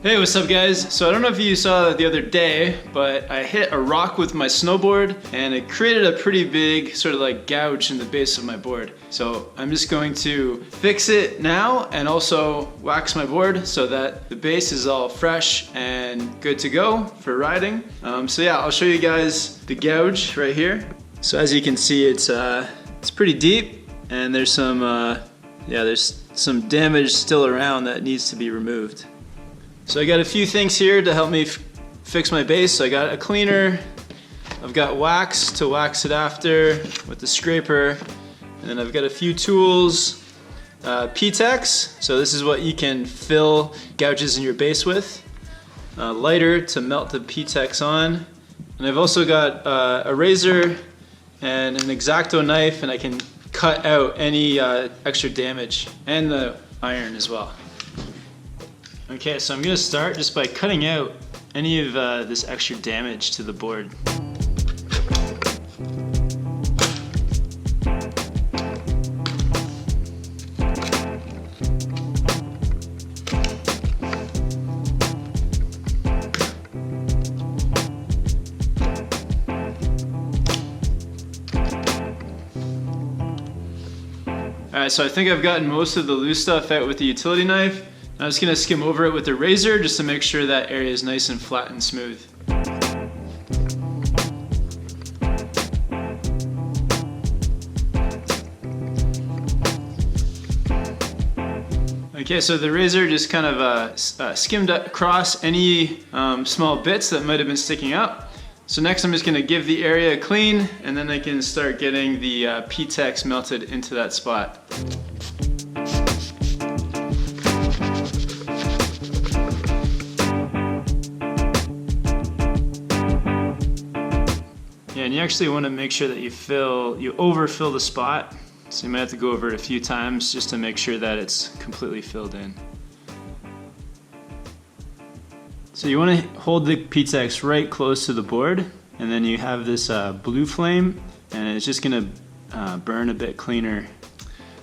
Hey, what's up guys? So I don't know if you saw the other day, but I hit a rock with my snowboard and it created a pretty big sort of like gouge in the base of my board. So I'm just going to fix it now and also wax my board so that the base is all fresh and good to go for riding. So yeah, I'll show you guys the gouge right here. So as you can see, it's pretty deep and there's some damage still around that needs to be removed. So I got a few things here to help me fix my base. So I got a cleaner, I've got wax to wax it after with the scraper, and then I've got a few tools, P-Tex, so this is what you can fill gouges in your base with, lighter to melt the P-Tex on, and I've also got a razor and an X-Acto knife, and I can cut out any extra damage, and the iron as well. Okay, so I'm going to start just by cutting out any of this extra damage to the board. Alright, so I think I've gotten most of the loose stuff out with the utility knife. I'm just going to skim over it with the razor just to make sure that area is nice and flat and smooth. Okay, so the razor just kind of skimmed across any small bits that might have been sticking up. So next I'm just going to give the area a clean, and then I can start getting the P-Tex melted into that spot. Yeah, and you actually want to make sure that you overfill the spot. So you might have to go over it a few times just to make sure that it's completely filled in. So you want to hold the P-Tex right close to the board, and then you have this blue flame, and it's just going to burn a bit cleaner.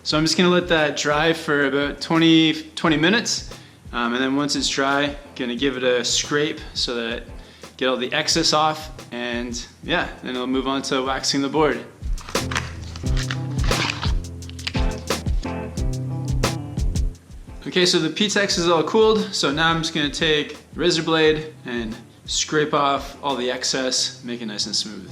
So I'm just going to let that dry for about 20 minutes, and then once it's dry, I'm going to give it a scrape so that get all the excess off, and yeah, then I'll move on to waxing the board. Okay, so the P-Tex is all cooled, so now I'm just going to take a razor blade and scrape off all the excess, make it nice and smooth.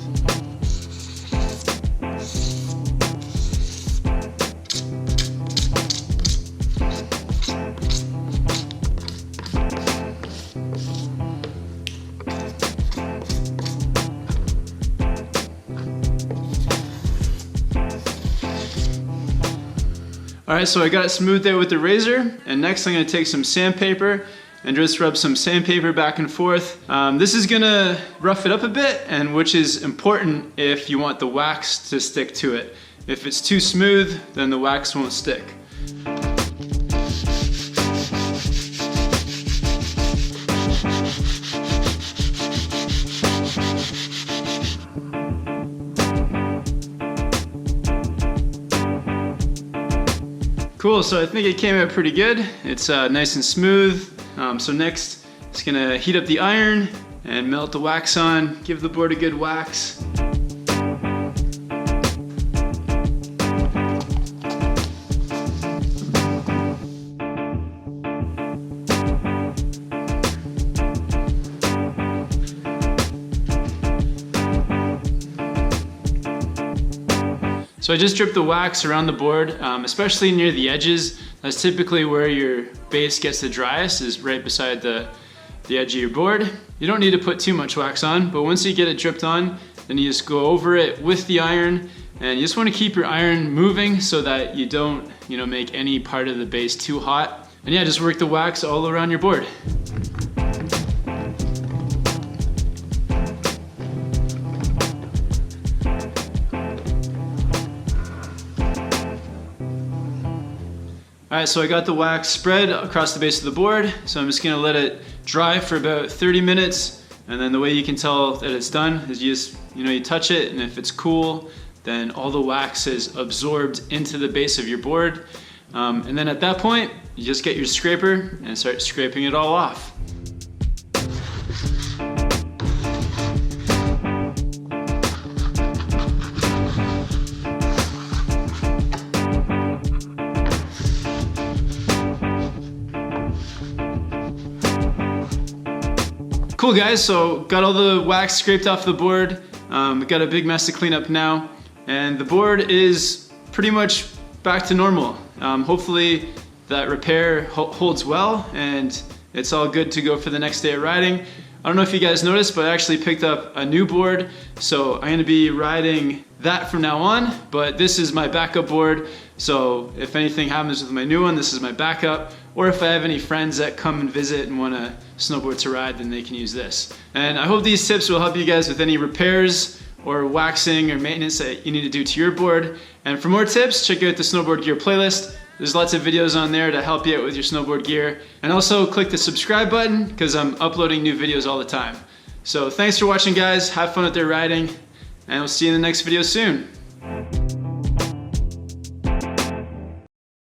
Alright, so I got it smoothed out with the razor, and next I'm going to take some sandpaper and just rub some sandpaper back and forth. This is going to rough it up a bit, and which is important if you want the wax to stick to it. If it's too smooth, then the wax won't stick. Cool, so I think it came out pretty good. It's nice and smooth. So next, just gonna heat up the iron and melt the wax on, give the board a good wax. So I just dripped the wax around the board, especially near the edges. That's typically where your base gets the driest, is right beside the edge of your board. You don't need to put too much wax on, but once you get it dripped on, then you just go over it with the iron, and you just want to keep your iron moving so that you don't, make any part of the base too hot. And yeah, just work the wax all around your board. Alright, so I got the wax spread across the base of the board, so I'm just going to let it dry for about 30 minutes, and then the way you can tell that it's done is you touch it, and if it's cool, then all the wax is absorbed into the base of your board. And then at that point, you just get your scraper and start scraping it all off. Cool guys, so got all the wax scraped off the board. We got a big mess to clean up now, and the board is pretty much back to normal. Hopefully that repair holds well and it's all good to go for the next day of riding. I don't know if you guys noticed, but I actually picked up a new board, so I'm gonna be riding that from now on, but this is my backup board, so if anything happens with my new one, this is my backup, or if I have any friends that come and visit and want a snowboard to ride, then they can use this. And I hope these tips will help you guys with any repairs or waxing or maintenance that you need to do to your board. And for more tips, check out the snowboard gear playlist. There's lots of videos on there to help you out with your snowboard gear. And also click the subscribe button because I'm uploading new videos all the time. So thanks for watching guys, have fun out there riding, and we'll see you in the next video soon.